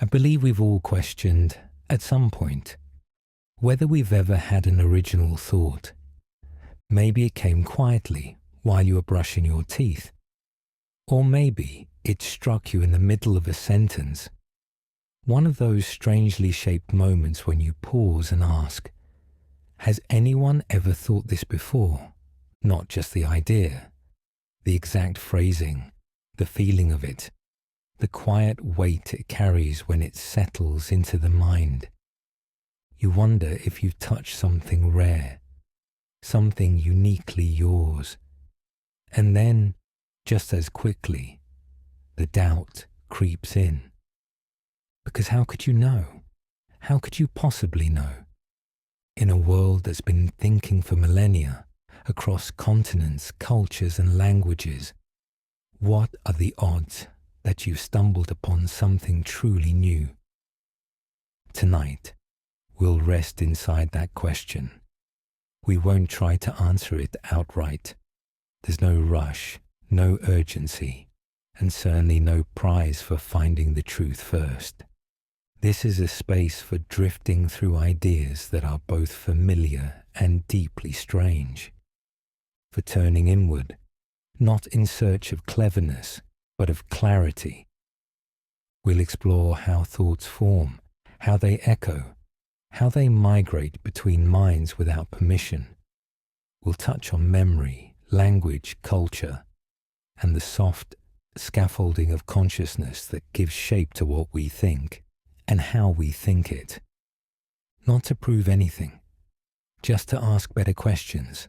I believe we've all questioned, at some point, whether we've ever had an original thought. Maybe it came quietly while you were brushing your teeth. Or maybe it struck you in the middle of a sentence. One of those strangely shaped moments when you pause and ask, has anyone ever thought this before? Not just the idea, the exact phrasing, the feeling of it, the quiet weight it carries when it settles into the mind. You wonder if you've touched something rare, something uniquely yours. And then, just as quickly, the doubt creeps in. Because how could you know? How could you possibly know? In a world that's been thinking for millennia, across continents, cultures, and languages, what are the odds that you've stumbled upon something truly new? Tonight, we'll rest inside that question. We won't try to answer it outright. There's no rush, no urgency, and certainly no prize for finding the truth first. This is a space for drifting through ideas that are both familiar and deeply strange, for turning inward, not in search of cleverness, but of clarity. We'll explore how thoughts form, how they echo, how they migrate between minds without permission. We'll touch on memory, language, culture, and the soft scaffolding of consciousness that gives shape to what we think and how we think it. Not to prove anything, just to ask better questions.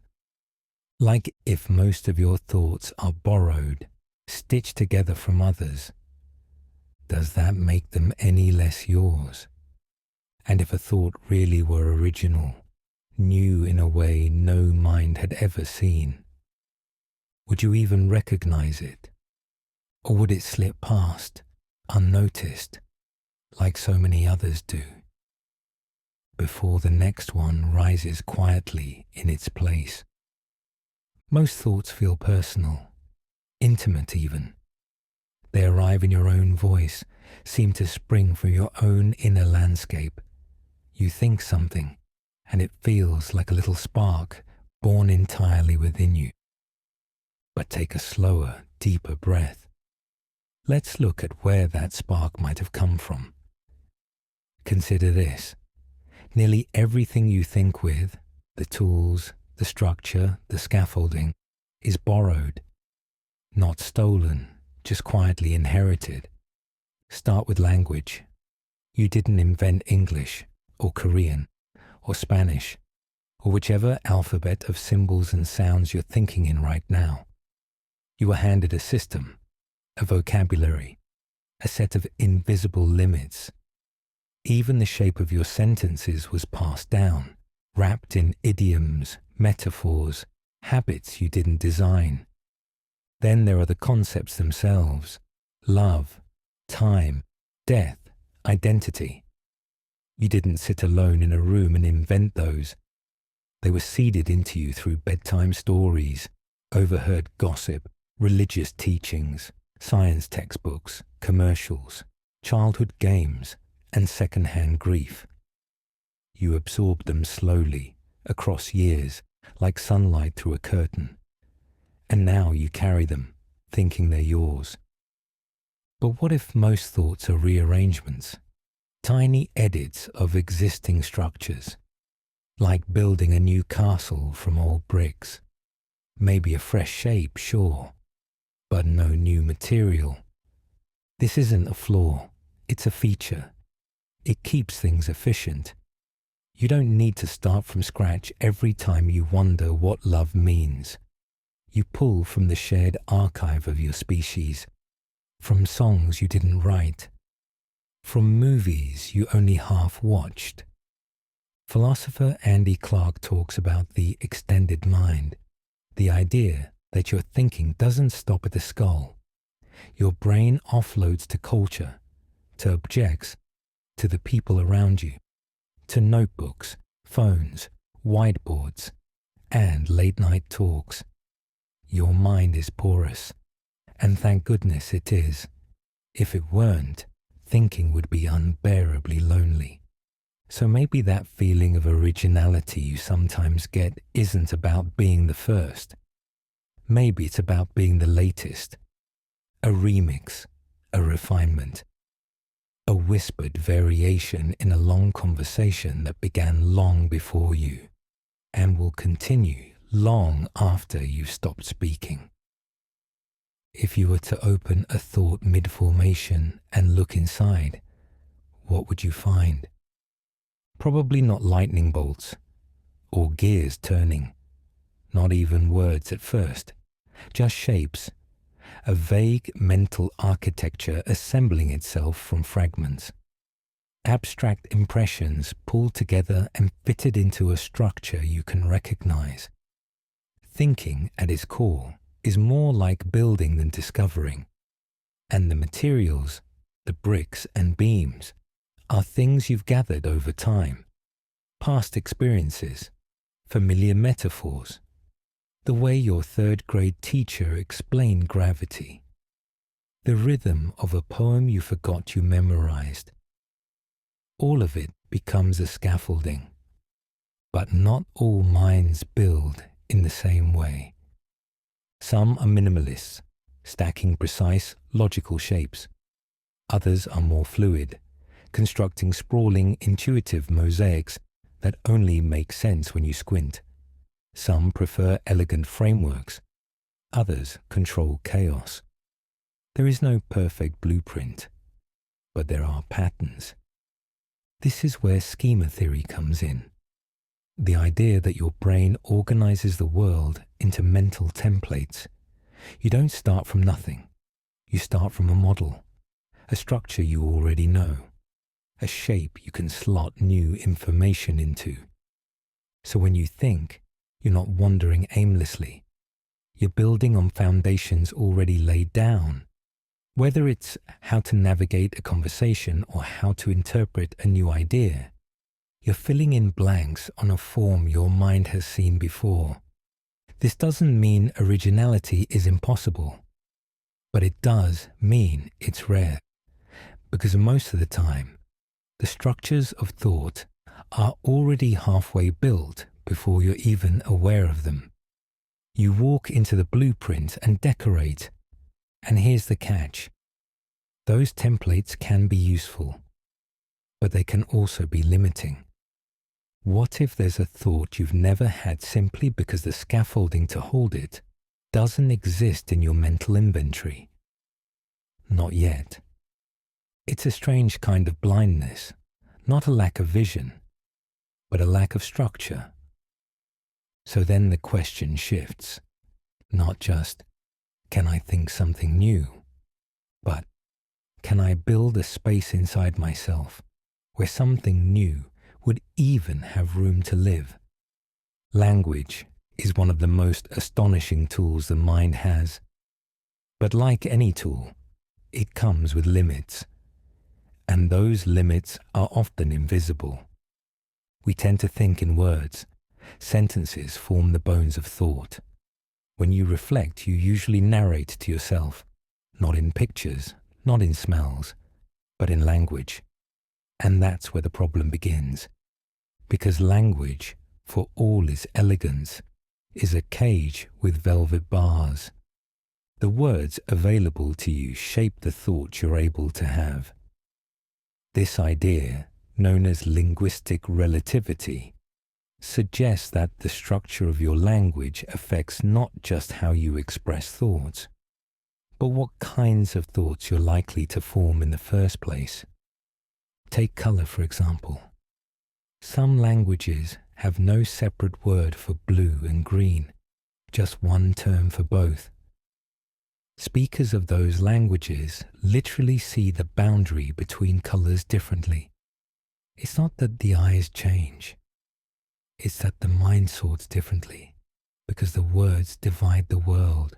Like if most of your thoughts are borrowed, stitched together from others, does that make them any less yours? And if a thought really were original, new in a way no mind had ever seen, would you even recognize it? Or would it slip past, unnoticed, like so many others do, before the next one rises quietly in its place? Most thoughts feel personal, intimate even. They arrive in your own voice, seem to spring from your own inner landscape. You think something, and it feels like a little spark born entirely within you. But take a slower, deeper breath. Let's look at where that spark might have come from. Consider this. Nearly everything you think with, the tools, the structure, the scaffolding, is borrowed. Not stolen, just quietly inherited. Start with language. You didn't invent English, or Korean, or Spanish, or whichever alphabet of symbols and sounds you're thinking in right now. You were handed a system, a vocabulary, a set of invisible limits. Even the shape of your sentences was passed down, wrapped in idioms, metaphors, habits you didn't design. Then there are the concepts themselves: love, time, death, identity. You didn't sit alone in a room and invent those. They were seeded into you through bedtime stories, overheard gossip, religious teachings, science textbooks, commercials, childhood games, and second-hand grief. You absorbed them slowly, across years, like sunlight through a curtain. And now you carry them, thinking they're yours. But what if most thoughts are rearrangements? Tiny edits of existing structures, like building a new castle from old bricks. Maybe a fresh shape, sure, but no new material. This isn't a flaw, it's a feature. It keeps things efficient. You don't need to start from scratch every time you wonder what love means. You pull from the shared archive of your species, from songs you didn't write, from movies you only half watched. Philosopher Andy Clark talks about the extended mind, the idea that your thinking doesn't stop at the skull. Your brain offloads to culture, to objects, to the people around you, to notebooks, phones, whiteboards, and late-night talks. Your mind is porous, and thank goodness it is. If it weren't, thinking would be unbearably lonely. So maybe that feeling of originality you sometimes get isn't about being the first. Maybe it's about being the latest. A remix, a refinement, a whispered variation in a long conversation that began long before you and will continue long after you've stopped speaking. If you were to open a thought mid-formation and look inside, what would you find? Probably not lightning bolts or gears turning, not even words at first, just shapes, a vague mental architecture assembling itself from fragments. Abstract impressions pulled together and fitted into a structure you can recognize. Thinking, at its core, is more like building than discovering, and the materials, the bricks and beams, are things you've gathered over time, past experiences, familiar metaphors, the way your third-grade teacher explained gravity, the rhythm of a poem you forgot you memorized. All of it becomes a scaffolding, but not all minds build in the same way. Some are minimalists, stacking precise, logical shapes. Others are more fluid, constructing sprawling, intuitive mosaics that only make sense when you squint. Some prefer elegant frameworks. Others control chaos. There is no perfect blueprint, but there are patterns. This is where schema theory comes in. The idea that your brain organizes the world into mental templates. You don't start from nothing. You start from a model, a structure you already know, a shape you can slot new information into. So when you think, you're not wandering aimlessly. You're building on foundations already laid down. Whether it's how to navigate a conversation or how to interpret a new idea, you're filling in blanks on a form your mind has seen before. This doesn't mean originality is impossible, but it does mean it's rare, because most of the time, the structures of thought are already halfway built before you're even aware of them. You walk into the blueprint and decorate, and here's the catch. Those templates can be useful, but they can also be limiting. What if there's a thought you've never had simply because the scaffolding to hold it doesn't exist in your mental inventory? Not yet. It's a strange kind of blindness, not a lack of vision, but a lack of structure. So then the question shifts, not just, can I think something new, but can I build a space inside myself where something new would even have room to live? Language is one of the most astonishing tools the mind has. But like any tool, it comes with limits. And those limits are often invisible. We tend to think in words. Sentences form the bones of thought. When you reflect, you usually narrate to yourself, not in pictures, not in smells, but in language. And that's where the problem begins. Because language, for all its elegance, is a cage with velvet bars. The words available to you shape the thoughts you're able to have. This idea, known as linguistic relativity, suggests that the structure of your language affects not just how you express thoughts, but what kinds of thoughts you're likely to form in the first place. Take color, for example. Some languages have no separate word for blue and green, just one term for both. Speakers of those languages literally see the boundary between colors differently. It's not that the eyes change. It's that the mind sorts differently, because the words divide the world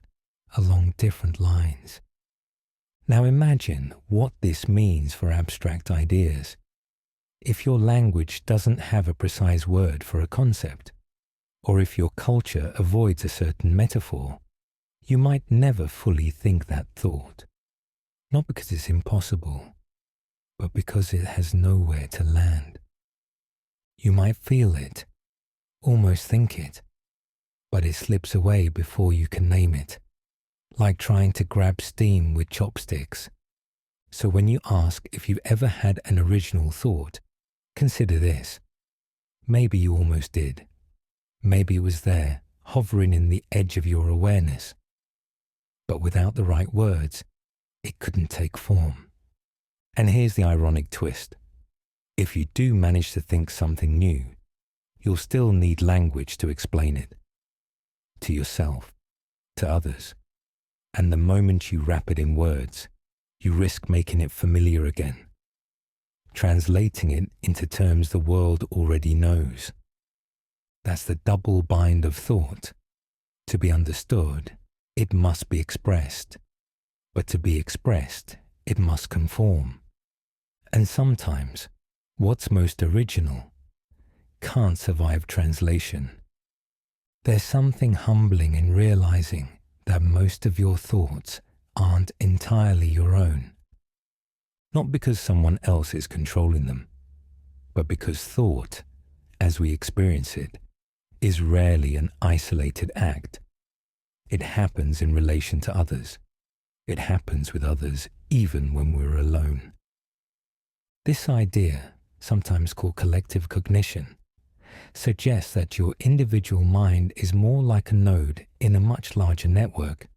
along different lines. Now imagine what this means for abstract ideas. If your language doesn't have a precise word for a concept, or if your culture avoids a certain metaphor, you might never fully think that thought. Not because it's impossible, but because it has nowhere to land. You might feel it, almost think it, but it slips away before you can name it, like trying to grab steam with chopsticks. So when you ask if you've ever had an original thought, consider this. Maybe you almost did. Maybe it was there, hovering in the edge of your awareness. But without the right words, it couldn't take form. And here's the ironic twist. If you do manage to think something new, you'll still need language to explain it. To yourself, to others. And the moment you wrap it in words, you risk making it familiar again, translating it into terms the world already knows. That's the double bind of thought. To be understood, it must be expressed. But to be expressed, it must conform. And sometimes, what's most original can't survive translation. There's something humbling in realizing that most of your thoughts aren't entirely your own. Not because someone else is controlling them, but because thought, as we experience it, is rarely an isolated act. It happens in relation to others. It happens with others even when we're alone. This idea, sometimes called collective cognition, suggests that your individual mind is more like a node in a much larger network,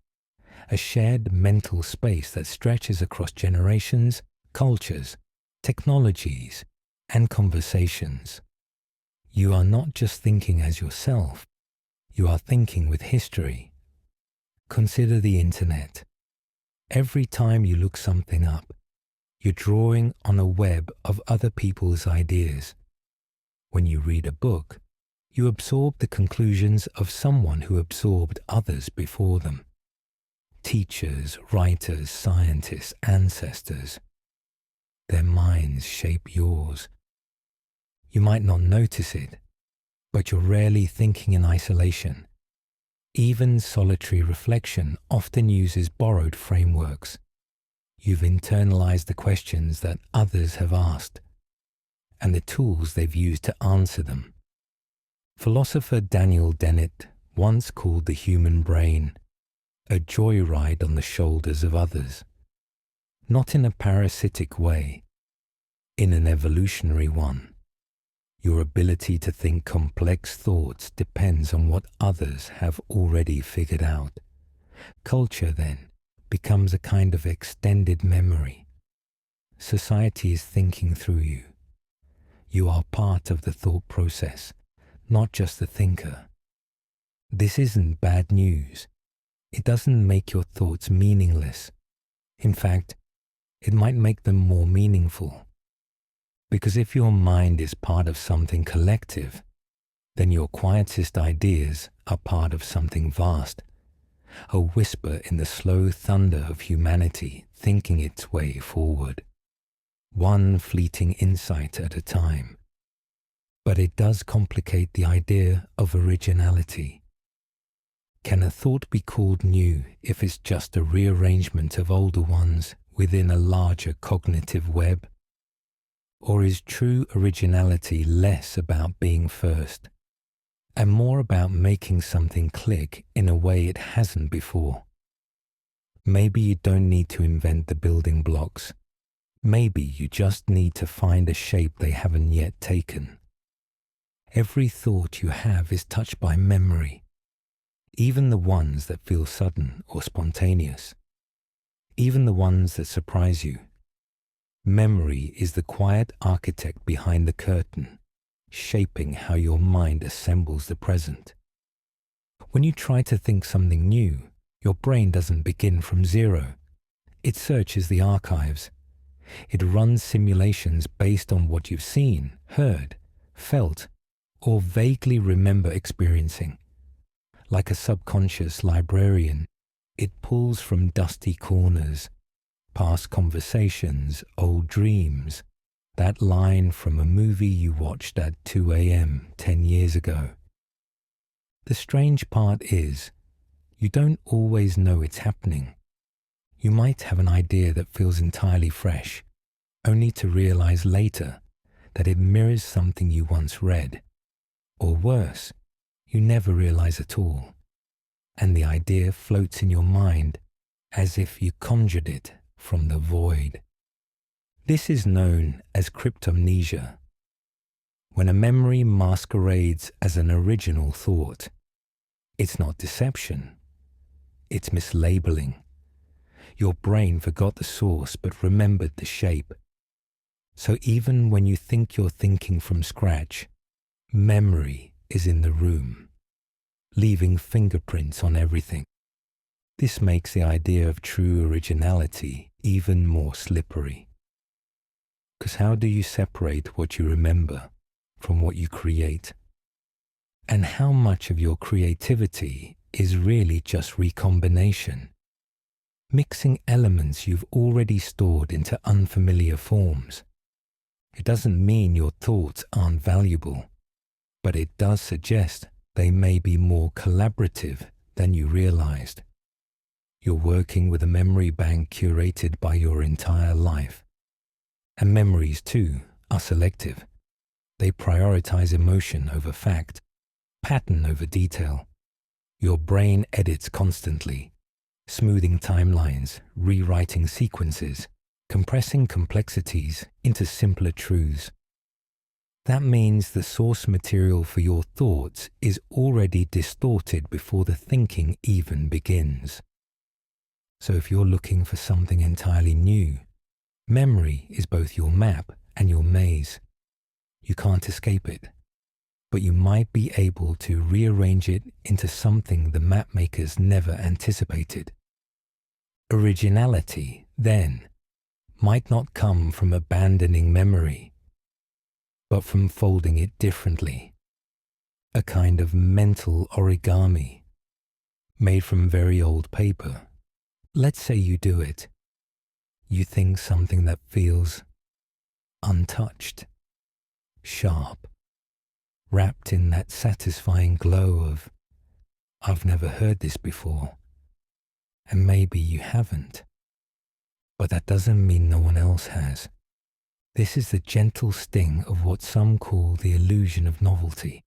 a shared mental space that stretches across generations, cultures, technologies, and conversations. You are not just thinking as yourself, you are thinking with history. Consider the internet. Every time you look something up, you're drawing on a web of other people's ideas. When you read a book, you absorb the conclusions of someone who absorbed others before them. Teachers, writers, scientists, ancestors. Their minds shape yours. You might not notice it, but you're rarely thinking in isolation. Even solitary reflection often uses borrowed frameworks. You've internalized the questions that others have asked, and the tools they've used to answer them. Philosopher Daniel Dennett once called the human brain a joyride on the shoulders of others, not in a parasitic way, in an evolutionary one. Your ability to think complex thoughts depends on what others have already figured out. Culture, then, becomes a kind of extended memory. Society is thinking through you. You are part of the thought process, not just the thinker. This isn't bad news. It doesn't make your thoughts meaningless. In fact, it might make them more meaningful. Because if your mind is part of something collective, then your quietest ideas are part of something vast, a whisper in the slow thunder of humanity thinking its way forward, one fleeting insight at a time. But it does complicate the idea of originality. Can a thought be called new if it's just a rearrangement of older ones within a larger cognitive web? Or is true originality less about being first, and more about making something click in a way it hasn't before? Maybe you don't need to invent the building blocks. Maybe you just need to find a shape they haven't yet taken. Every thought you have is touched by memory, even the ones that feel sudden or spontaneous, even the ones that surprise you. Memory is the quiet architect behind the curtain, shaping how your mind assembles the present. When you try to think something new, your brain doesn't begin from zero. It searches the archives. It runs simulations based on what you've seen, heard, felt, or vaguely remember experiencing. Like a subconscious librarian, it pulls from dusty corners, past conversations, old dreams, that line from a movie you watched at 2 a.m. 10 years ago. The strange part is, you don't always know it's happening. You might have an idea that feels entirely fresh, only to realize later that it mirrors something you once read. Or worse, you never realize at all, and the idea floats in your mind as if you conjured it from the void. This is known as cryptomnesia, when a memory masquerades as an original thought. It's not deception, it's mislabeling. Your brain forgot the source but remembered the shape. So even when you think you're thinking from scratch, memory is in the room, leaving fingerprints on everything. This makes the idea of true originality even more slippery. Because how do you separate what you remember from what you create? And how much of your creativity is really just recombination? Mixing elements you've already stored into unfamiliar forms. It doesn't mean your thoughts aren't valuable, but it does suggest they may be more collaborative than you realized. You're working with a memory bank curated by your entire life. And memories, too, are selective. They prioritize emotion over fact, pattern over detail. Your brain edits constantly, smoothing timelines, rewriting sequences, compressing complexities into simpler truths. That means the source material for your thoughts is already distorted before the thinking even begins. So if you're looking for something entirely new, memory is both your map and your maze. You can't escape it, but you might be able to rearrange it into something the map makers never anticipated. Originality, then, might not come from abandoning memory, but from folding it differently. A kind of mental origami, made from very old paper. Let's say you do it. You think something that feels untouched, sharp, wrapped in that satisfying glow of, I've never heard this before. And maybe you haven't. But that doesn't mean no one else has. This is the gentle sting of what some call the illusion of novelty.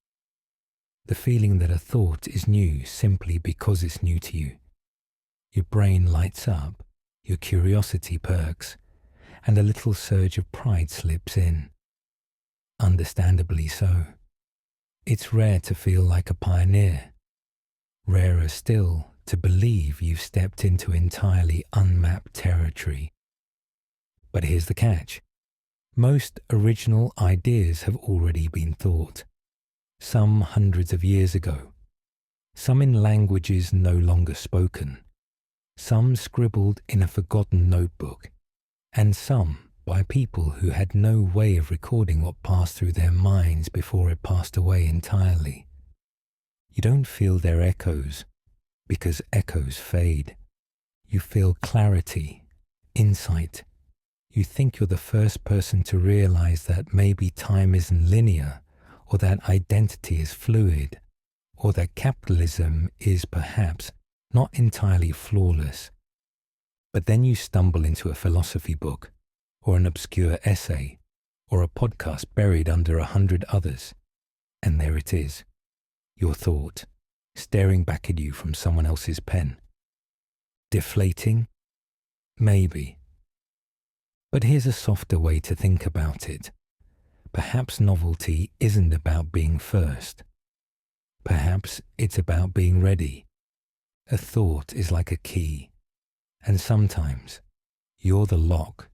The feeling that a thought is new simply because it's new to you. Your brain lights up, your curiosity perks, and a little surge of pride slips in. Understandably so. It's rare to feel like a pioneer. Rarer still to believe you've stepped into entirely unmapped territory. But here's the catch. Most original ideas have already been thought, some hundreds of years ago, some in languages no longer spoken, some scribbled in a forgotten notebook, and some by people who had no way of recording what passed through their minds before it passed away entirely. You don't feel their echoes, because echoes fade. You feel clarity, insight. You think you're the first person to realize that maybe time isn't linear, or that identity is fluid, or that capitalism is perhaps not entirely flawless. But then you stumble into a philosophy book, or an obscure essay, or a podcast buried under 100 others, and there it is, your thought, staring back at you from someone else's pen. Deflating? Maybe. But here's a softer way to think about it. Perhaps novelty isn't about being first. Perhaps it's about being ready. A thought is like a key, and sometimes you're the lock.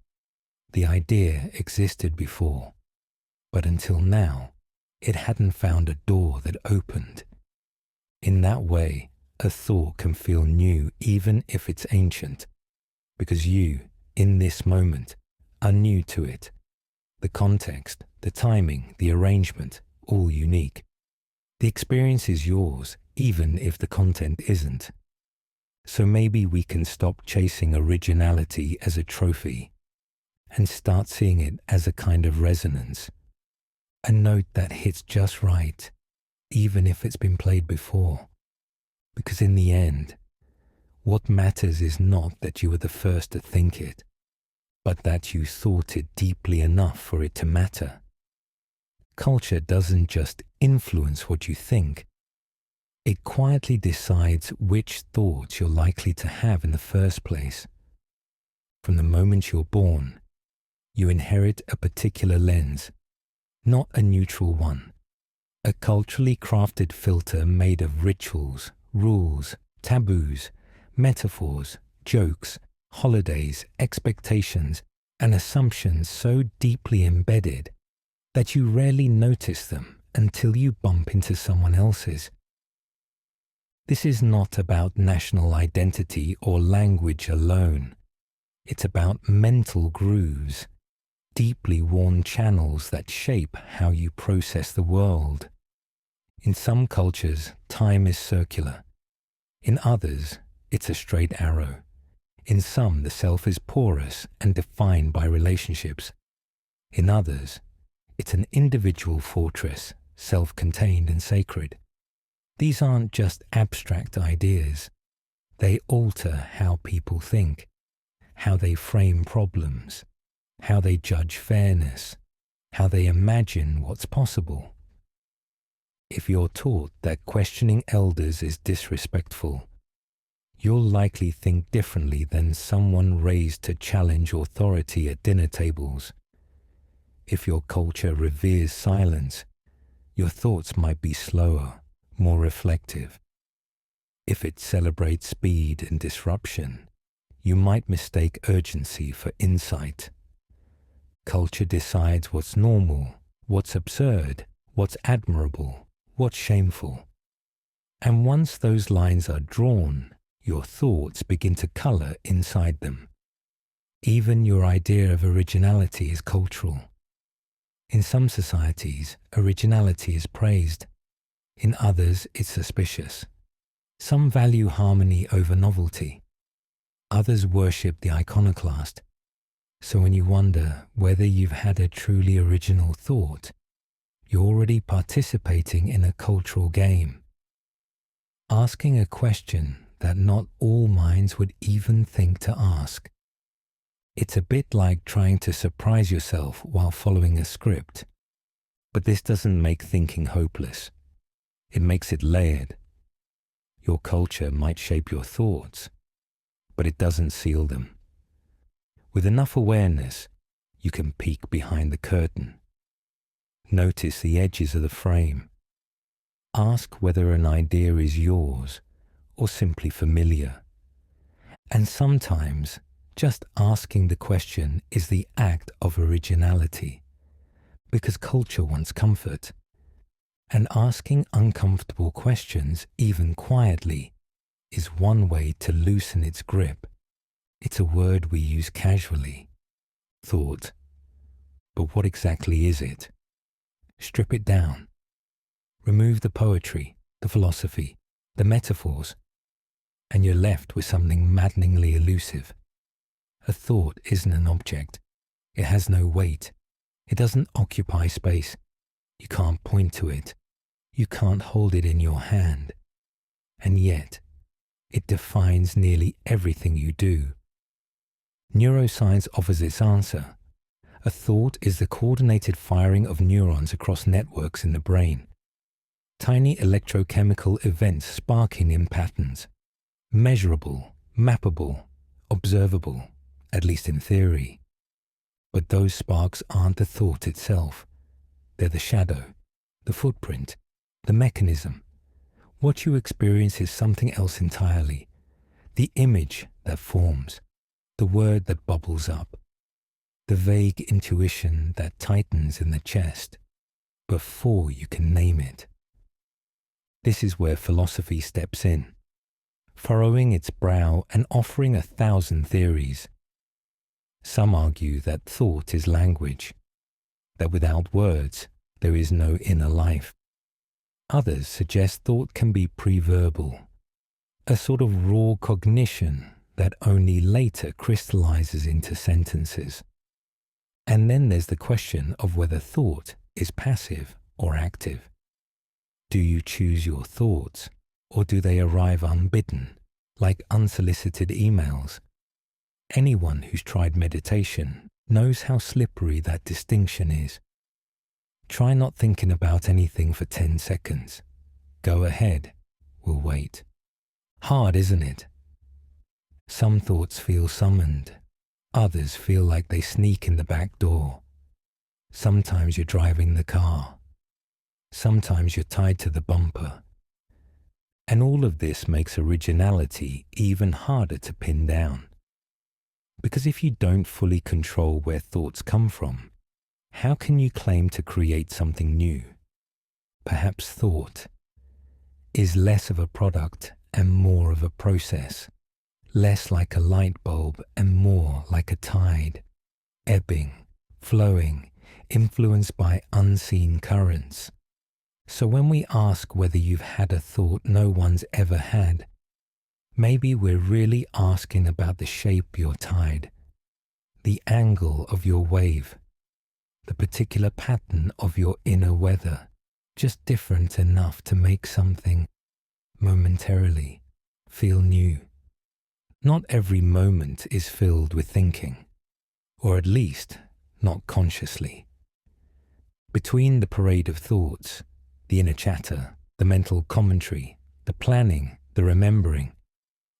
The idea existed before, but until now, it hadn't found a door that opened. In that way, a thought can feel new even if it's ancient, because you, in this moment, are new to it. The context, the timing, the arrangement, all unique. The experience is yours, even if the content isn't. So maybe we can stop chasing originality as a trophy and start seeing it as a kind of resonance, a note that hits just right, even if it's been played before. Because in the end, what matters is not that you were the first to think it, but that you thought it deeply enough for it to matter. Culture doesn't just influence what you think, it quietly decides which thoughts you're likely to have in the first place. From the moment you're born, you inherit a particular lens, not a neutral one, a culturally crafted filter made of rituals, rules, taboos, metaphors, jokes, holidays, expectations, and assumptions so deeply embedded that you rarely notice them until you bump into someone else's. This is not about national identity or language alone. It's about mental grooves, deeply worn channels that shape how you process the world. In some cultures, time is circular. In others, it's a straight arrow. In some, the self is porous and defined by relationships. In others, it's an individual fortress, self-contained and sacred. These aren't just abstract ideas. They alter how people think, how they frame problems, how they judge fairness, how they imagine what's possible. If you're taught that questioning elders is disrespectful, you'll likely think differently than someone raised to challenge authority at dinner tables. If your culture reveres silence, your thoughts might be slower, more reflective. If it celebrates speed and disruption, you might mistake urgency for insight. Culture decides what's normal, what's absurd, what's admirable, what's shameful. And once those lines are drawn, your thoughts begin to color inside them. Even your idea of originality is cultural. In some societies, originality is praised. In others, it's suspicious. Some value harmony over novelty. Others worship the iconoclast. So when you wonder whether you've had a truly original thought, you're already participating in a cultural game. Asking a question that not all minds would even think to ask. It's a bit like trying to surprise yourself while following a script. But this doesn't make thinking hopeless. It makes it layered. Your culture might shape your thoughts, but it doesn't seal them. With enough awareness, you can peek behind the curtain. Notice the edges of the frame. Ask whether an idea is yours or simply familiar. And sometimes, just asking the question is the act of originality, because culture wants comfort. And asking uncomfortable questions, even quietly, is one way to loosen its grip. It's a word we use casually. Thought. But what exactly is it? Strip it down. Remove the poetry, the philosophy, the metaphors, and you're left with something maddeningly elusive. A thought isn't an object. It has no weight. It doesn't occupy space. You can't point to it. You can't hold it in your hand. And yet, it defines nearly everything you do. Neuroscience offers its answer. A thought is the coordinated firing of neurons across networks in the brain. Tiny electrochemical events sparking in patterns. Measurable, mappable, observable, at least in theory. But those sparks aren't the thought itself. They're the shadow, the footprint, the mechanism. What you experience is something else entirely. The image that forms, the word that bubbles up, the vague intuition that tightens in the chest before you can name it. This is where philosophy steps in, furrowing its brow and offering 1,000 theories. Some argue that thought is language, that without words there is no inner life. Others suggest thought can be pre-verbal, a sort of raw cognition that only later crystallizes into sentences. And then there's the question of whether thought is passive or active. Do you choose your thoughts, or do they arrive unbidden, like unsolicited emails? Anyone who's tried meditation knows how slippery that distinction is. Try not thinking about anything for 10 seconds. Go ahead. We'll wait. Hard, isn't it? Some thoughts feel summoned. Others feel like they sneak in the back door. Sometimes you're driving the car. Sometimes you're tied to the bumper. And all of this makes originality even harder to pin down. Because if you don't fully control where thoughts come from, how can you claim to create something new? Perhaps thought is less of a product and more of a process, less like a light bulb and more like a tide, ebbing, flowing, influenced by unseen currents. So when we ask whether you've had a thought no one's ever had, maybe we're really asking about the shape of your tide, the angle of your wave, the particular pattern of your inner weather, just different enough to make something, momentarily, feel new. Not every moment is filled with thinking, or at least not consciously. Between the parade of thoughts, the inner chatter, the mental commentary, the planning, the remembering,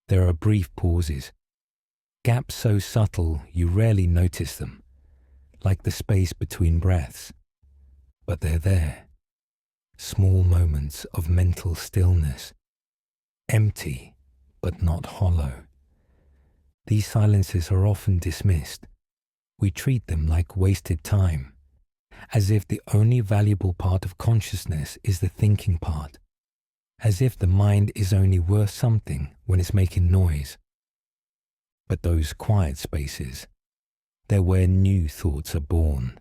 there are brief pauses, gaps so subtle you rarely notice them, like the space between breaths. But they're there, small moments of mental stillness, empty but not hollow. These silences are often dismissed. We treat them like wasted time, as if the only valuable part of consciousness is the thinking part, as if the mind is only worth something when it's making noise. But those quiet spaces, they're where new thoughts are born,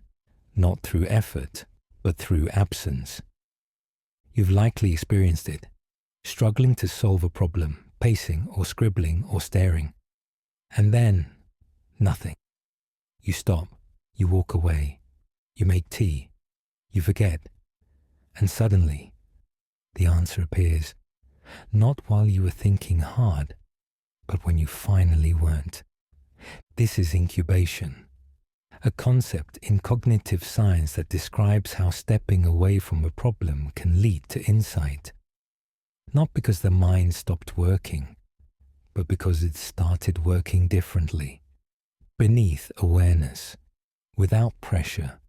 not through effort, but through absence. You've likely experienced it, struggling to solve a problem, pacing or scribbling or staring. And then, nothing. You stop, you walk away, you make tea, you forget, and suddenly the answer appears, not while you were thinking hard, but when you finally weren't. This is incubation, a concept in cognitive science that describes how stepping away from a problem can lead to insight. Not because the mind stopped working, but because it started working differently, beneath awareness, without pressure,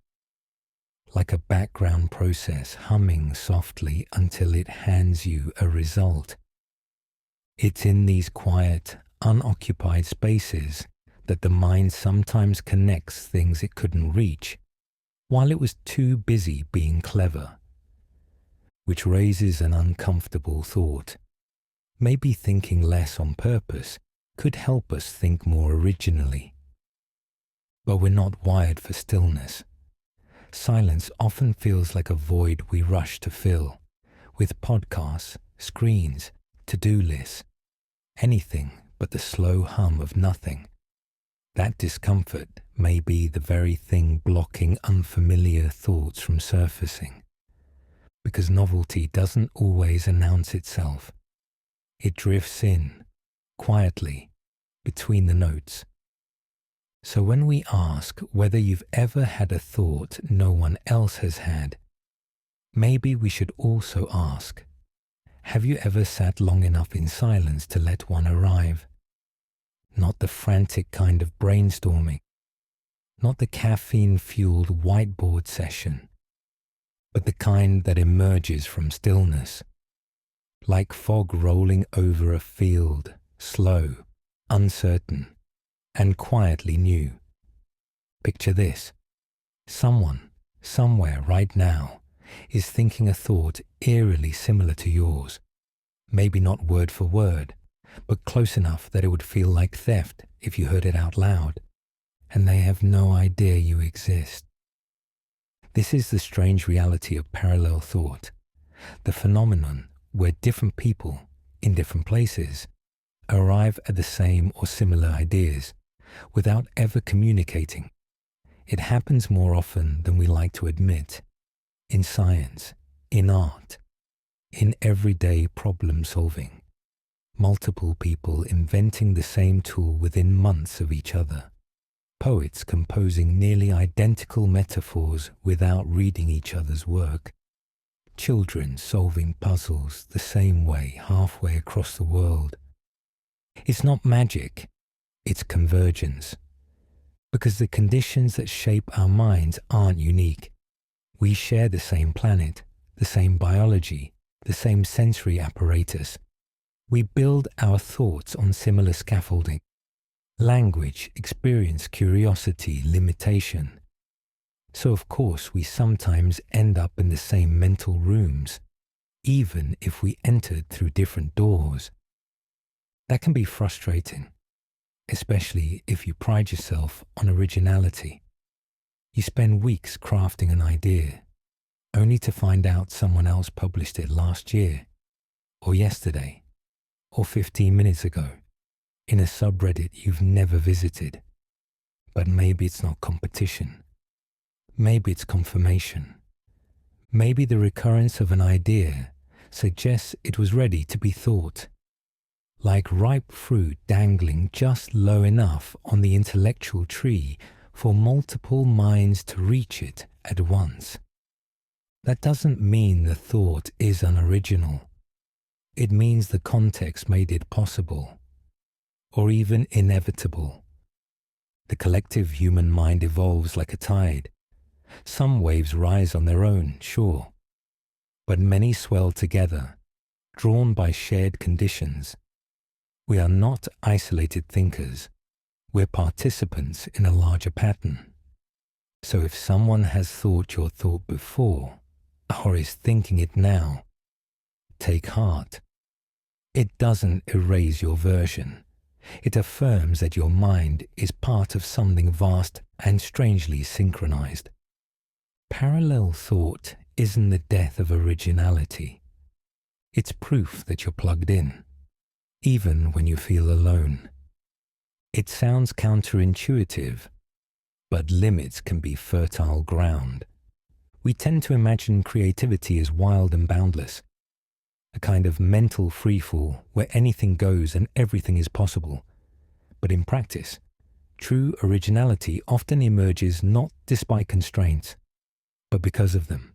like a background process humming softly until it hands you a result. It's in these quiet, unoccupied spaces that the mind sometimes connects things it couldn't reach, while it was too busy being clever. Which raises an uncomfortable thought. Maybe thinking less on purpose could help us think more originally. But we're not wired for stillness. Silence often feels like a void we rush to fill, with podcasts, screens, to-do lists, anything but the slow hum of nothing. That discomfort may be the very thing blocking unfamiliar thoughts from surfacing, because novelty doesn't always announce itself. It drifts in, quietly, between the notes. So when we ask whether you've ever had a thought no one else has had, maybe we should also ask, have you ever sat long enough in silence to let one arrive? Not the frantic kind of brainstorming, not the caffeine-fueled whiteboard session, but the kind that emerges from stillness, like fog rolling over a field, slow, uncertain, and quietly new. Picture this. Someone, somewhere right now, is thinking a thought eerily similar to yours. Maybe not word for word, but close enough that it would feel like theft if you heard it out loud, and they have no idea you exist. This is the strange reality of parallel thought, the phenomenon where different people, in different places, arrive at the same or similar ideas, without ever communicating. It happens more often than we like to admit, in science, in art, in everyday problem solving. multiple people inventing the same tool within months of each other, poets composing nearly identical metaphors without reading each other's work, children solving puzzles the same way halfway across the world. It's not magic, it's convergence. Because the conditions that shape our minds aren't unique. We share the same planet, the same biology, the same sensory apparatus. We build our thoughts on similar scaffolding. Language, experience, curiosity, limitation. So of course we sometimes end up in the same mental rooms, even if we entered through different doors. That can be frustrating, especially if you pride yourself on originality. You spend weeks crafting an idea, only to find out someone else published it last year, or yesterday, or 15 minutes ago, in a subreddit you've never visited. But maybe it's not competition. Maybe it's confirmation. Maybe the recurrence of an idea suggests it was ready to be thought. Like ripe fruit dangling just low enough on the intellectual tree for multiple minds to reach it at once. That doesn't mean the thought is unoriginal. It means the context made it possible, or even inevitable. The collective human mind evolves like a tide. Some waves rise on their own, sure, but many swell together, drawn by shared conditions. We are not isolated thinkers. We're participants in a larger pattern. So if someone has thought your thought before, or is thinking it now, take heart. It doesn't erase your version. It affirms that your mind is part of something vast and strangely synchronized. Parallel thought isn't the death of originality. It's proof that you're plugged in, even when you feel alone. It sounds counterintuitive, but limits can be fertile ground. We tend to imagine creativity as wild and boundless, a kind of mental freefall where anything goes and everything is possible. But in practice, true originality often emerges not despite constraints, but because of them.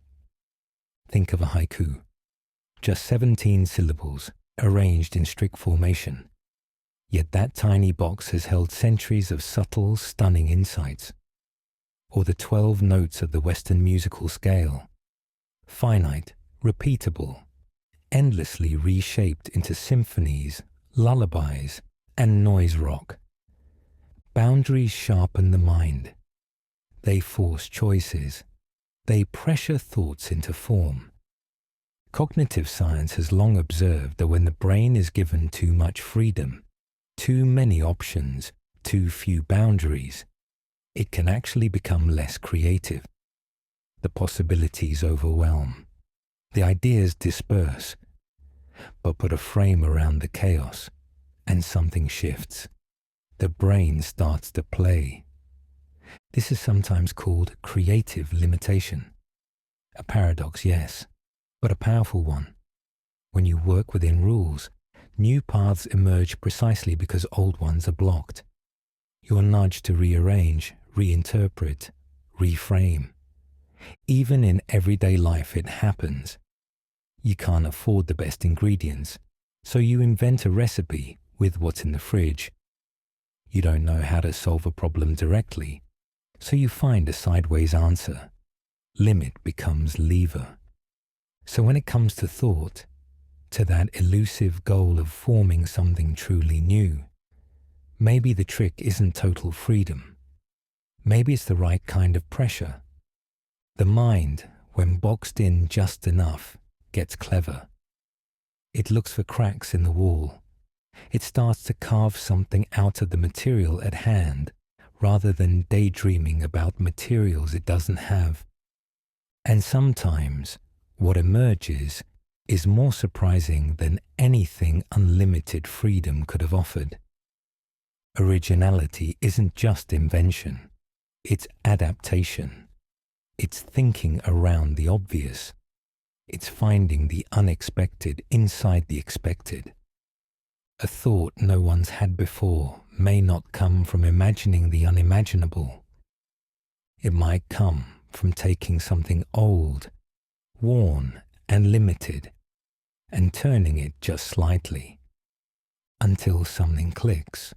Think of a haiku, just 17 syllables, arranged in strict formation. Yet that tiny box has held centuries of subtle, stunning insights. Or the 12 notes of the Western musical scale, finite, repeatable, endlessly reshaped into symphonies, lullabies, and noise rock. Boundaries sharpen the mind. They force choices. They pressure thoughts into form. Cognitive science has long observed that when the brain is given too much freedom, too many options, too few boundaries, it can actually become less creative. The possibilities overwhelm. The ideas disperse. But put a frame around the chaos, and something shifts. The brain starts to play. This is sometimes called creative limitation. A paradox, yes, but a powerful one. When you work within rules, new paths emerge precisely because old ones are blocked. You're nudged to rearrange, reinterpret, reframe. Even in everyday life it happens. You can't afford the best ingredients, so you invent a recipe with what's in the fridge. You don't know how to solve a problem directly, so you find a sideways answer. Limit becomes lever. So when it comes to thought, to that elusive goal of forming something truly new, maybe the trick isn't total freedom. Maybe it's the right kind of pressure. The mind, when boxed in just enough, gets clever. It looks for cracks in the wall. It starts to carve something out of the material at hand, rather than daydreaming about materials it doesn't have. And sometimes what emerges is more surprising than anything unlimited freedom could have offered. Originality isn't just invention, it's adaptation. It's thinking around the obvious. It's finding the unexpected inside the expected. A thought no one's had before may not come from imagining the unimaginable. It might come from taking something old, worn, and limited, and turning it just slightly, until something clicks.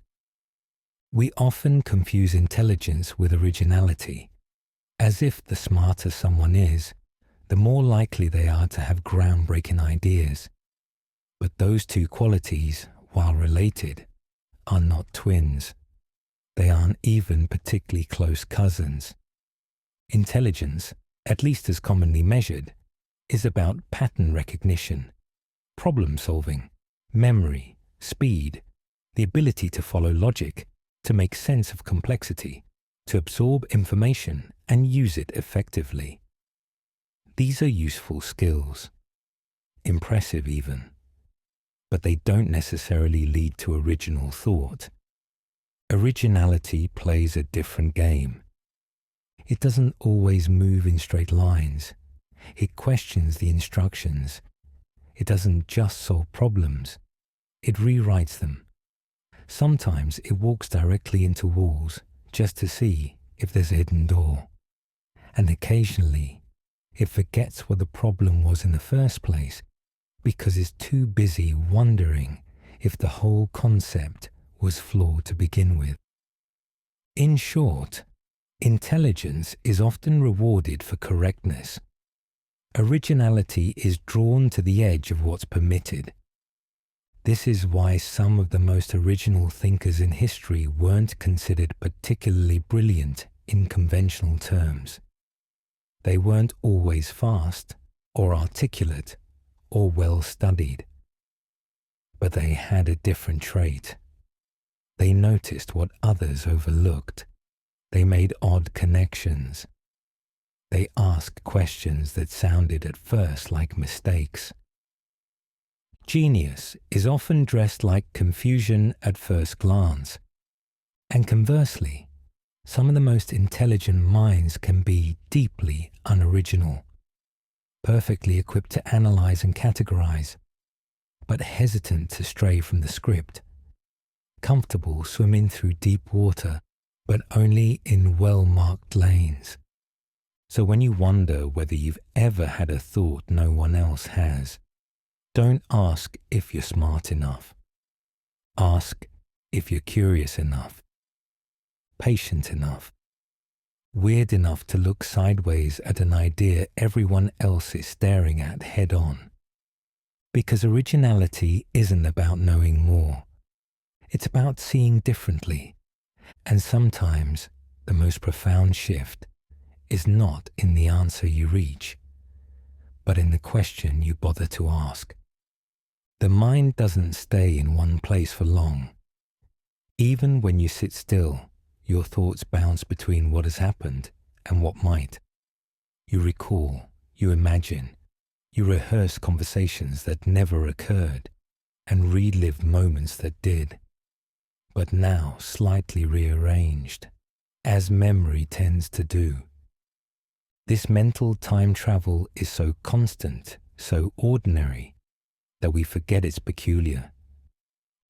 We often confuse intelligence with originality, as if the smarter someone is, the more likely they are to have groundbreaking ideas. But those two qualities, while related, are not twins. They aren't even particularly close cousins. Intelligence, at least as commonly measured, is about pattern recognition, problem solving, memory, speed, the ability to follow logic, to make sense of complexity, to absorb information and use it effectively. These are useful skills, impressive even, but they don't necessarily lead to original thought. Originality plays a different game. It doesn't always move in straight lines. It questions the instructions. It doesn't just solve problems. It rewrites them. Sometimes it walks directly into walls just to see if there's a hidden door. And occasionally, it forgets what the problem was in the first place because it's too busy wondering if the whole concept was flawed to begin with. In short, intelligence is often rewarded for correctness. Originality is drawn to the edge of what's permitted. This is why some of the most original thinkers in history weren't considered particularly brilliant in conventional terms. They weren't always fast, or articulate, or well-studied. But they had a different trait. They noticed what others overlooked. They made odd connections. They asked questions that sounded at first like mistakes. Genius is often dressed like confusion at first glance. And conversely, some of the most intelligent minds can be deeply unoriginal, perfectly equipped to analyze and categorize, but hesitant to stray from the script, comfortable swimming through deep water, but only in well-marked lanes. So when you wonder whether you've ever had a thought no one else has, don't ask if you're smart enough. Ask if you're curious enough, patient enough, weird enough to look sideways at an idea everyone else is staring at head on. Because originality isn't about knowing more. It's about seeing differently. And sometimes the most profound shift is not in the answer you reach, but in the question you bother to ask. The mind doesn't stay in one place for long. Even when you sit still, your thoughts bounce between what has happened and what might. You recall, you imagine, you rehearse conversations that never occurred and relive moments that did, but now slightly rearranged, as memory tends to do. This mental time travel is so constant, so ordinary, that we forget it's peculiar.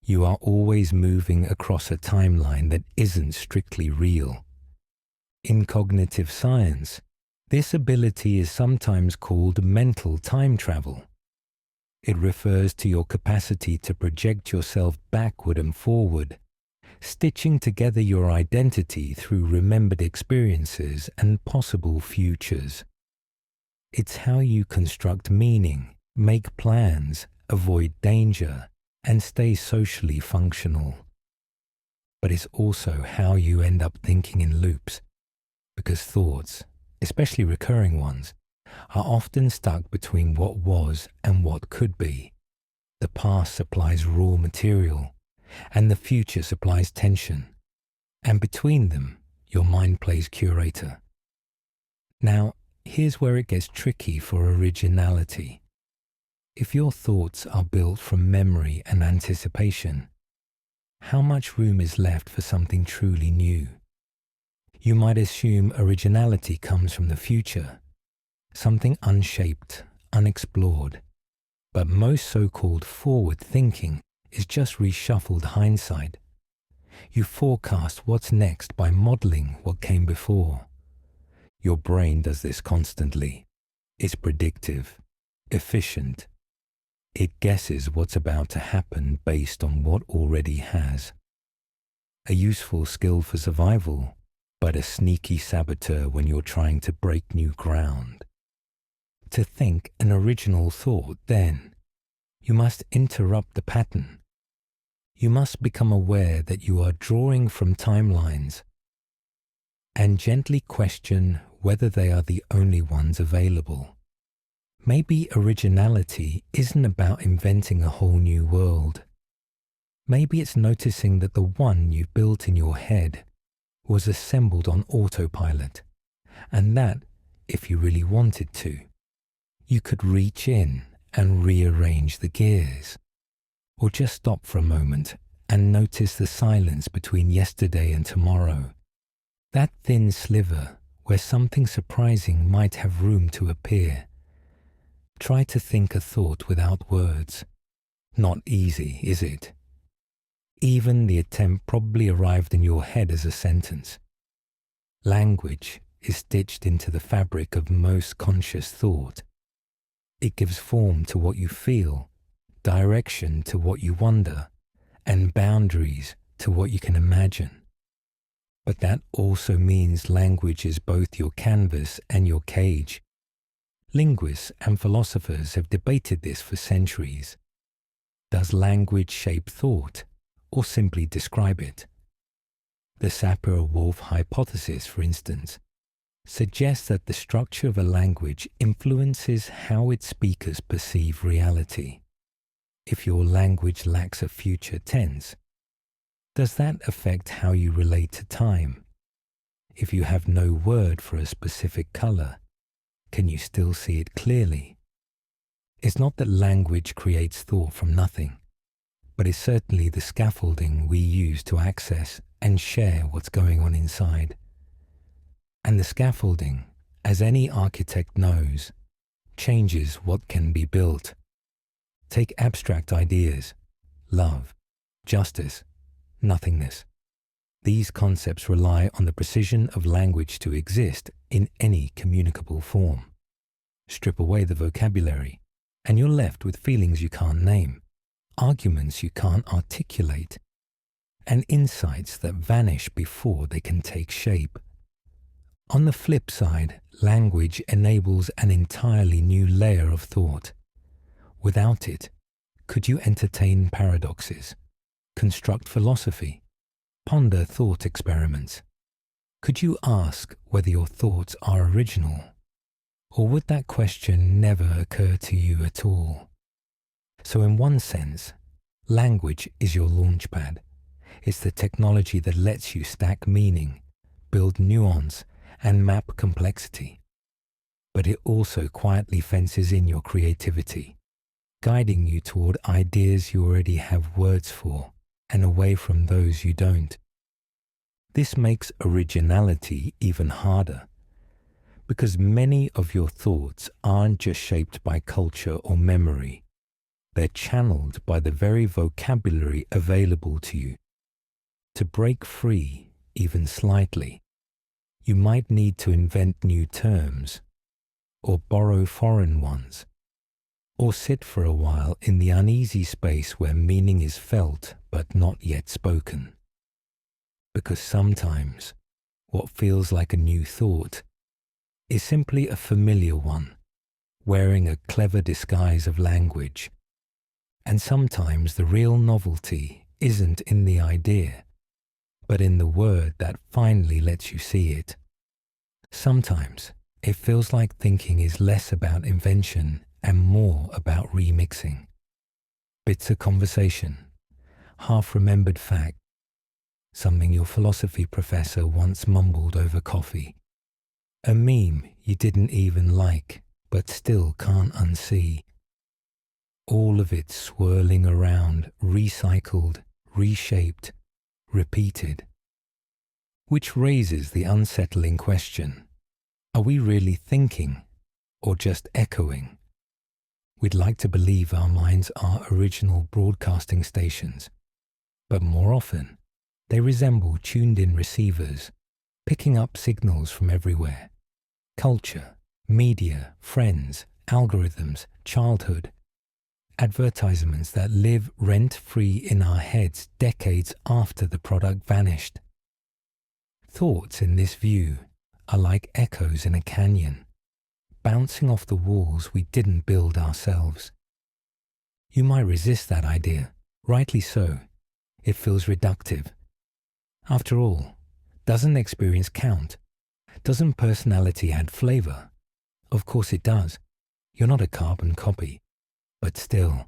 You are always moving across a timeline that isn't strictly real. In cognitive science, this ability is sometimes called mental time travel. It refers to your capacity to project yourself backward and forward, stitching together your identity through remembered experiences and possible futures. It's how you construct meaning, make plans, avoid danger, and stay socially functional. But it's also how you end up thinking in loops, because thoughts, especially recurring ones, are often stuck between what was and what could be. The past supplies raw material, and the future supplies tension, and between them, your mind plays curator. Now, here's where it gets tricky for originality. If your thoughts are built from memory and anticipation, how much room is left for something truly new? You might assume originality comes from the future, something unshaped, unexplored, but most so-called forward thinking is just reshuffled hindsight. You forecast what's next by modeling what came before. Your brain does this constantly. It's predictive, efficient. It guesses what's about to happen based on what already has. A useful skill for survival, but a sneaky saboteur when you're trying to break new ground. To think an original thought, then, you must interrupt the pattern. You must become aware that you are drawing from timelines and gently question whether they are the only ones available. Maybe originality isn't about inventing a whole new world. Maybe it's noticing that the one you've built in your head was assembled on autopilot, and that, if you really wanted to, you could reach in and rearrange the gears, or just stop for a moment and notice the silence between yesterday and tomorrow, that thin sliver where something surprising might have room to appear. Try to think a thought without words. Not easy, is it? Even the attempt probably arrived in your head as a sentence. Language is stitched into the fabric of most conscious thought. It gives form to what you feel, direction to what you wonder, and boundaries to what you can imagine. But that also means language is both your canvas and your cage. Linguists and philosophers have debated this for centuries. Does language shape thought, or simply describe it? The Sapir-Whorf hypothesis, for instance, suggests that the structure of a language influences how its speakers perceive reality. If your language lacks a future tense, does that affect how you relate to time? If you have no word for a specific color, can you still see it clearly? It's not that language creates thought from nothing, but it's certainly the scaffolding we use to access and share what's going on inside. And the scaffolding, as any architect knows, changes what can be built. Take abstract ideas, love, justice, nothingness. These concepts rely on the precision of language to exist in any communicable form. Strip away the vocabulary, and you're left with feelings you can't name, arguments you can't articulate, and insights that vanish before they can take shape. On the flip side, language enables an entirely new layer of thought. Without it, could you entertain paradoxes, construct philosophy, ponder thought experiments? Could you ask whether your thoughts are original? Or would that question never occur to you at all? So in one sense, language is your launchpad. It's the technology that lets you stack meaning, build nuance, and map complexity. But it also quietly fences in your creativity, guiding you toward ideas you already have words for and away from those you don't. This makes originality even harder, because many of your thoughts aren't just shaped by culture or memory. They're channeled by the very vocabulary available to you. To break free, even slightly, you might need to invent new terms, or borrow foreign ones, or sit for a while in the uneasy space where meaning is felt but not yet spoken. Because sometimes what feels like a new thought is simply a familiar one, wearing a clever disguise of language. And sometimes the real novelty isn't in the idea, but in the word that finally lets you see it. Sometimes it feels like thinking is less about invention and more about remixing. Bits of conversation, half-remembered fact, something your philosophy professor once mumbled over coffee, a meme you didn't even like but still can't unsee. All of it swirling around, recycled, reshaped, repeated. Which raises the unsettling question, are we really thinking or just echoing? We'd like to believe our minds are original broadcasting stations, but more often, they resemble tuned-in receivers, picking up signals from everywhere. Culture, media, friends, algorithms, childhood, advertisements that live rent-free in our heads decades after the product vanished. Thoughts in this view are like echoes in a canyon, bouncing off the walls we didn't build ourselves. You might resist that idea, rightly so. It feels reductive. After all, doesn't experience count? Doesn't personality add flavor? Of course it does. You're not a carbon copy. But still,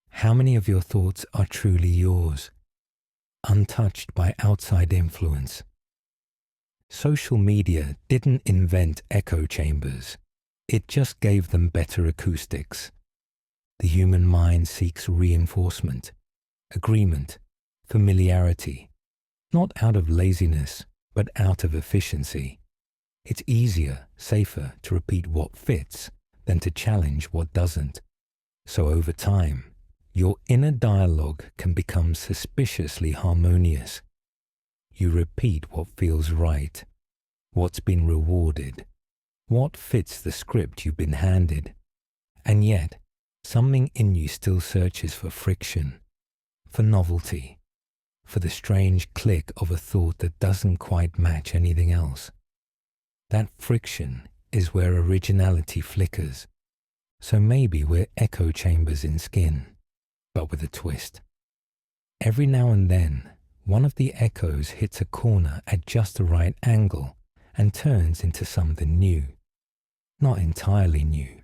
how many of your thoughts are truly yours, untouched by outside influence? Social media didn't invent echo chambers. It just gave them better acoustics. The human mind seeks reinforcement, agreement, familiarity, not out of laziness, but out of efficiency. It's easier, safer to repeat what fits than to challenge what doesn't. So over time, your inner dialogue can become suspiciously harmonious. You repeat what feels right, what's been rewarded, what fits the script you've been handed. And yet, something in you still searches for friction, for novelty, for the strange click of a thought that doesn't quite match anything else. That friction is where originality flickers. So maybe we're echo chambers in skin, but with a twist. Every now and then, one of the echoes hits a corner at just the right angle and turns into something new. Not entirely new,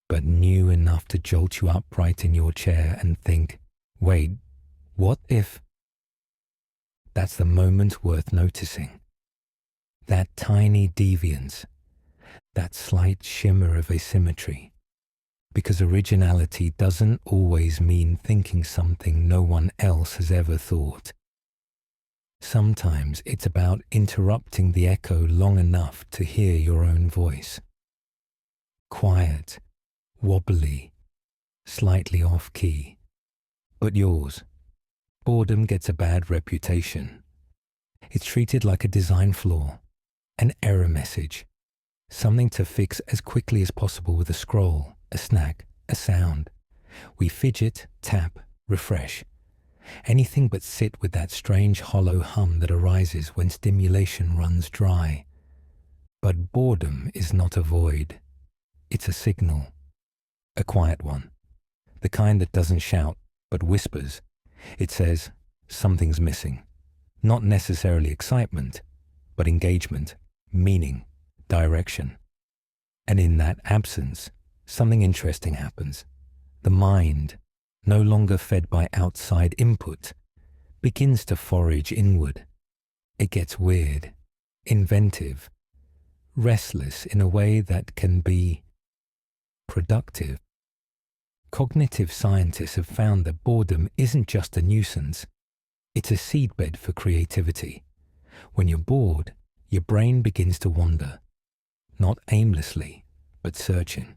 but new enough to jolt you upright in your chair and think, wait, what if? That's the moment worth noticing. That tiny deviance, that slight shimmer of asymmetry. Because originality doesn't always mean thinking something no one else has ever thought. Sometimes it's about interrupting the echo long enough to hear your own voice. Quiet, wobbly, slightly off-key, but yours. Boredom gets a bad reputation. It's treated like a design flaw, an error message, something to fix as quickly as possible with a scroll, a snack, a sound. We fidget, tap, refresh. Anything but sit with that strange hollow hum that arises when stimulation runs dry. But boredom is not a void. It's a signal. A quiet one. The kind that doesn't shout, but whispers. It says, something's missing. Not necessarily excitement, but engagement, meaning, direction. And in that absence, something interesting happens. The mind, no longer fed by outside input, begins to forage inward. It gets weird, inventive, restless in a way that can be productive. Cognitive scientists have found that boredom isn't just a nuisance, it's a seedbed for creativity. When you're bored, your brain begins to wander, not aimlessly, but searching.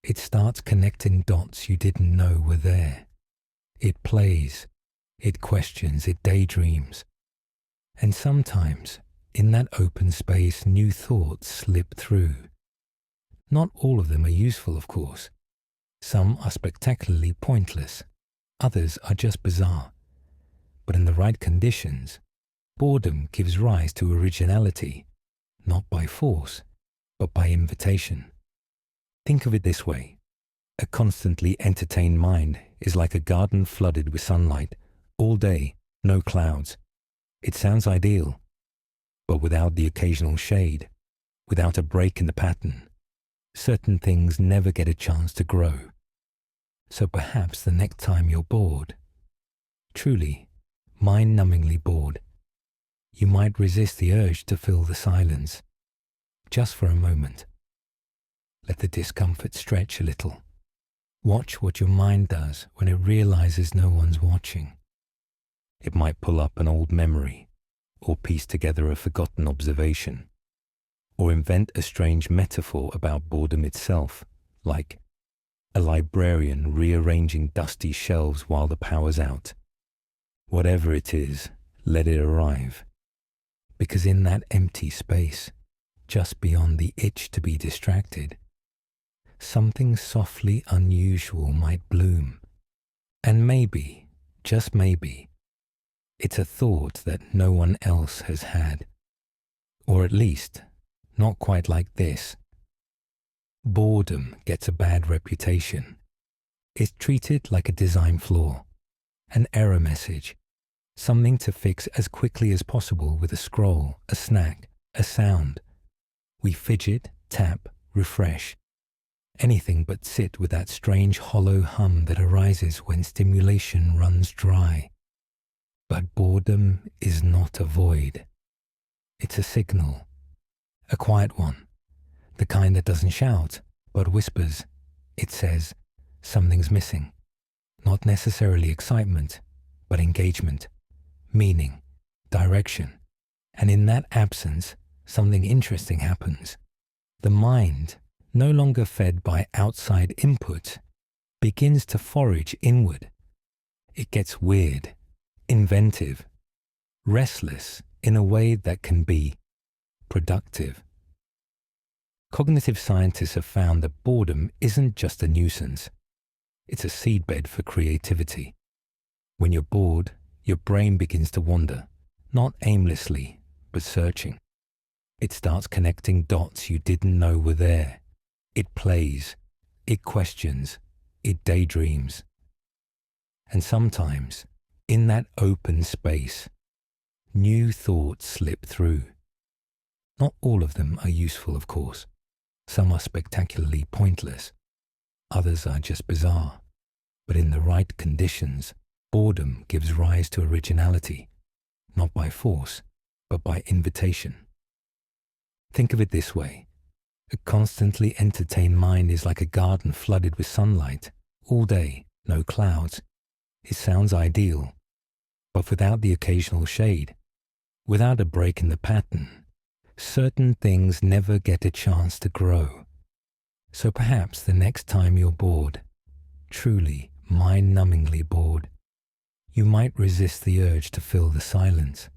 It starts connecting dots you didn't know were there. It plays, it questions, it daydreams. And sometimes, in that open space, new thoughts slip through. Not all of them are useful, of course. Some are spectacularly pointless. Others are just bizarre. But in the right conditions, boredom gives rise to originality, not by force, but by invitation. Think of it this way. A constantly entertained mind is like a garden flooded with sunlight, all day, no clouds. It sounds ideal, but without the occasional shade, without a break in the pattern, certain things never get a chance to grow. So perhaps the next time you're bored, truly, mind-numbingly bored, you might resist the urge to fill the silence, just for a moment. Let the discomfort stretch a little. Watch what your mind does when it realizes no one's watching. It might pull up an old memory, or piece together a forgotten observation, or invent a strange metaphor about boredom itself, like, a librarian rearranging dusty shelves while the power's out. Whatever it is, let it arrive. Because in that empty space, just beyond the itch to be distracted, something softly unusual might bloom. And maybe, just maybe, it's a thought that no one else has had. Or at least, not quite like this. Boredom gets a bad reputation. It's treated like a design flaw, an error message, something to fix as quickly as possible with a scroll, a snack, a sound. We fidget, tap, refresh. Anything but sit with that strange hollow hum that arises when stimulation runs dry. But boredom is not a void. It's a signal, a quiet one, the kind that doesn't shout, but whispers. It says, something's missing. Not necessarily excitement, but engagement, meaning, direction. And in that absence, something interesting happens. The mind, no longer fed by outside input, begins to forage inward. It gets weird, inventive, restless in a way that can be productive. Cognitive scientists have found that boredom isn't just a nuisance. It's a seedbed for creativity. When you're bored, your brain begins to wander, not aimlessly, but searching. It starts connecting dots you didn't know were there. It plays, it questions, it daydreams. And sometimes, in that open space, new thoughts slip through. Not all of them are useful, of course. Some are spectacularly pointless. Others are just bizarre. But in the right conditions, boredom gives rise to originality, not by force, but by invitation. Think of it this way. A constantly entertained mind is like a garden flooded with sunlight, all day, no clouds. It sounds ideal, but without the occasional shade, without a break in the pattern, certain things never get a chance to grow. So perhaps the next time you're bored, truly mind-numbingly bored, you might resist the urge to fill the silence.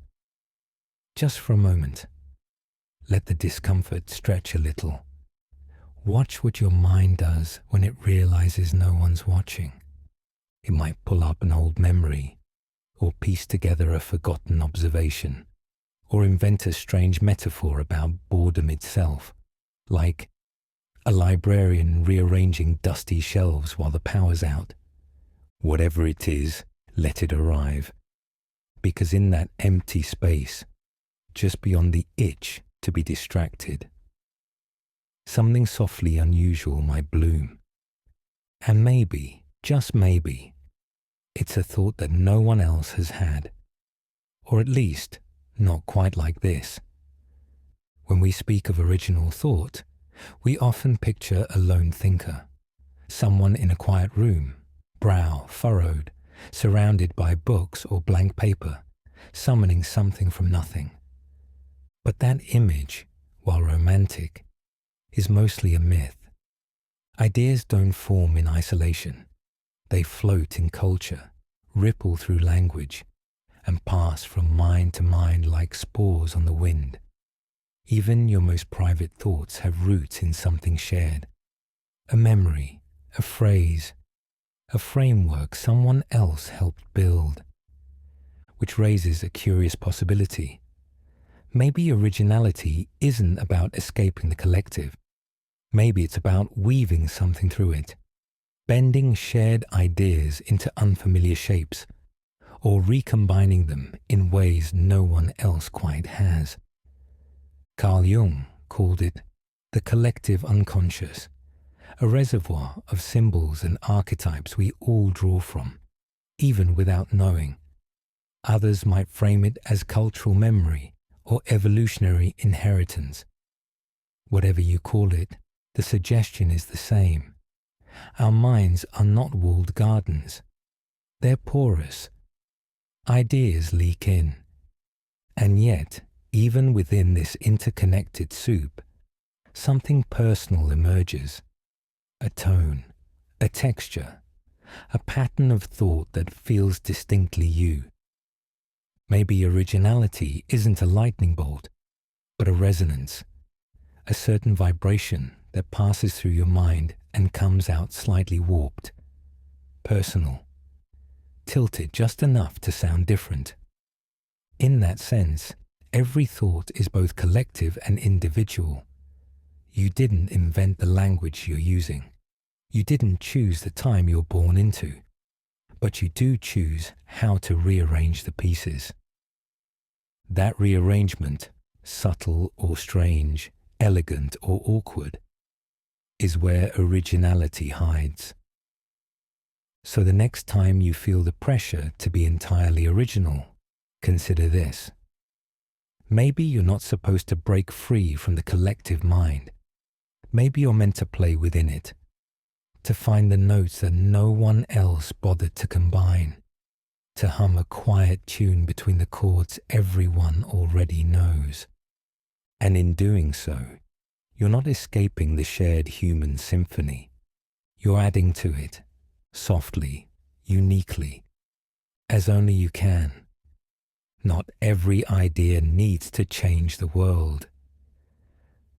Just for a moment, let the discomfort stretch a little. Watch what your mind does when it realizes no one's watching. It might pull up an old memory, or piece together a forgotten observation, or invent a strange metaphor about boredom itself, like a librarian rearranging dusty shelves while the power's out. Whatever it is, let it arrive. Because in that empty space, just beyond the itch to be distracted, something softly unusual might bloom. And maybe, just maybe, it's a thought that no one else has had. Or at least, not quite like this. When we speak of original thought, we often picture a lone thinker, someone in a quiet room, brow furrowed, surrounded by books or blank paper, summoning something from nothing. But that image, while romantic, is mostly a myth. Ideas don't form in isolation. They float in culture, ripple through language, and pass from mind to mind like spores on the wind. Even your most private thoughts have roots in something shared. A memory, a phrase, a framework someone else helped build. Which raises a curious possibility. Maybe originality isn't about escaping the collective. Maybe it's about weaving something through it, bending shared ideas into unfamiliar shapes, or recombining them in ways no one else quite has. Carl Jung called it the collective unconscious, a reservoir of symbols and archetypes we all draw from, even without knowing. Others might frame it as cultural memory or evolutionary inheritance. Whatever you call it, the suggestion is the same. Our minds are not walled gardens. They're porous. Ideas leak in. And yet, even within this interconnected soup, something personal emerges. A tone, a texture, a pattern of thought that feels distinctly you. Maybe originality isn't a lightning bolt, but a resonance, a certain vibration that passes through your mind and comes out slightly warped, personal, tilted just enough to sound different. In that sense, every thought is both collective and individual. You didn't invent the language you're using. You didn't choose the time you're born into, but you do choose how to rearrange the pieces. That rearrangement, subtle or strange, elegant or awkward, is where originality hides. So the next time you feel the pressure to be entirely original, consider this. Maybe you're not supposed to break free from the collective mind. Maybe you're meant to play within it, to find the notes that no one else bothered to combine, to hum a quiet tune between the chords everyone already knows. And in doing so, you're not escaping the shared human symphony. You're adding to it, softly, uniquely, as only you can. Not every idea needs to change the world.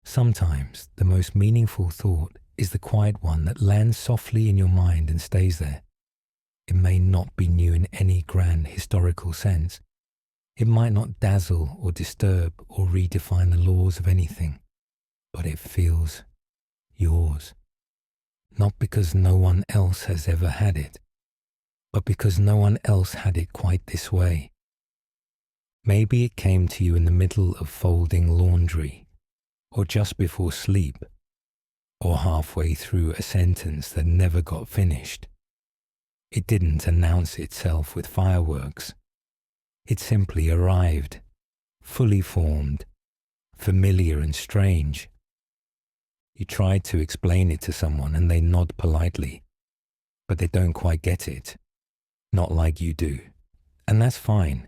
Sometimes the most meaningful thought is the quiet one that lands softly in your mind and stays there. It may not be new in any grand historical sense. It might not dazzle or disturb or redefine the laws of anything, but it feels yours. Not because no one else has ever had it, but because no one else had it quite this way. Maybe it came to you in the middle of folding laundry, or just before sleep, or halfway through a sentence that never got finished. It didn't announce itself with fireworks. It simply arrived, fully formed, familiar and strange. You try to explain it to someone and they nod politely, but they don't quite get it, not like you do. And that's fine,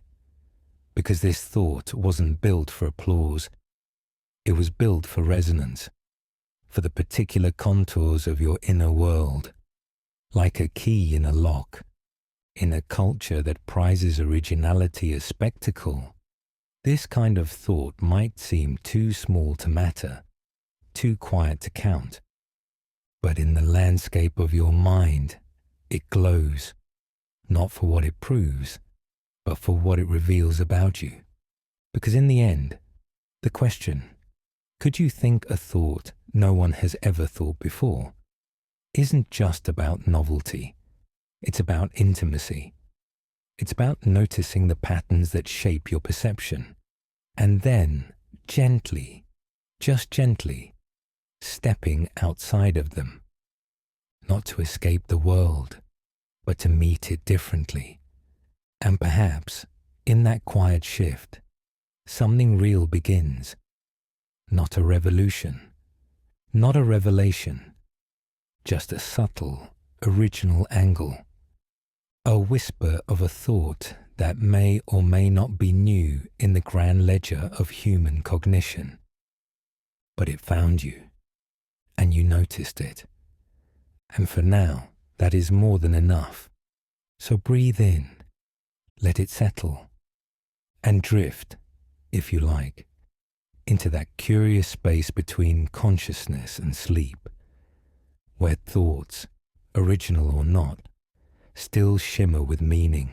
because this thought wasn't built for applause. It was built for resonance, for the particular contours of your inner world, like a key in a lock. In a culture that prizes originality as spectacle, this kind of thought might seem too small to matter, too quiet to count. But in the landscape of your mind, it glows, not for what it proves, but for what it reveals about you. Because in the end, the question, could you think a thought no one has ever thought before, isn't just about novelty. It's about intimacy. It's about noticing the patterns that shape your perception, and then gently, just gently, stepping outside of them, not to escape the world, but to meet it differently. And perhaps, in that quiet shift, something real begins. Not a revolution, not a revelation, just a subtle, original angle. A whisper of a thought that may or may not be new in the grand ledger of human cognition. But it found you, and you noticed it. And for now, that is more than enough. So breathe in, let it settle, and drift, if you like, into that curious space between consciousness and sleep, where thoughts, original or not, still shimmer with meaning.